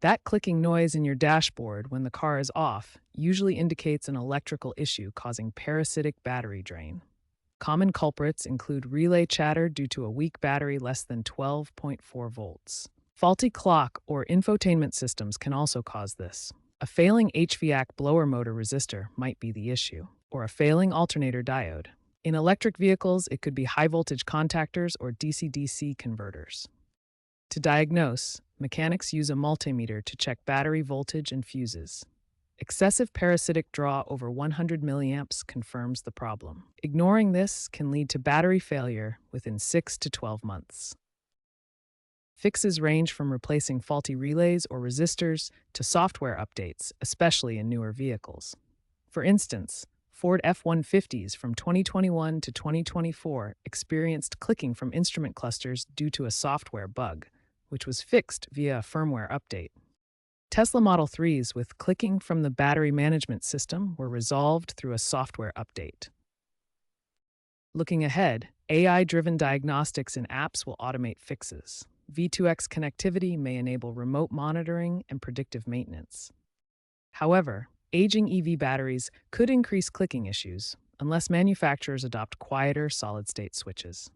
That clicking noise in your dashboard when the car is off usually indicates an electrical issue causing parasitic battery drain. Common culprits include relay chatter due to a weak battery less than 12.4 volts. Faulty clock or infotainment systems can also cause this. A failing HVAC blower motor resistor might be the issue, or a failing alternator diode. In electric vehicles, it could be high voltage contactors or DC-DC converters. To diagnose, mechanics use a multimeter to check battery voltage and fuses. Excessive parasitic draw over 100 milliamps confirms the problem. Ignoring this can lead to battery failure within 6 to 12 months. Fixes range from replacing faulty relays or resistors to software updates, especially in newer vehicles. For instance, Ford F-150s from 2021 to 2024 experienced clicking from instrument clusters due to a software bug, which was fixed via a firmware update. Tesla Model 3s with clicking from the battery management system were resolved through a software update. Looking ahead, AI-driven diagnostics in apps will automate fixes. V2X connectivity may enable remote monitoring and predictive maintenance. However, aging EV batteries could increase clicking issues unless manufacturers adopt quieter solid-state switches.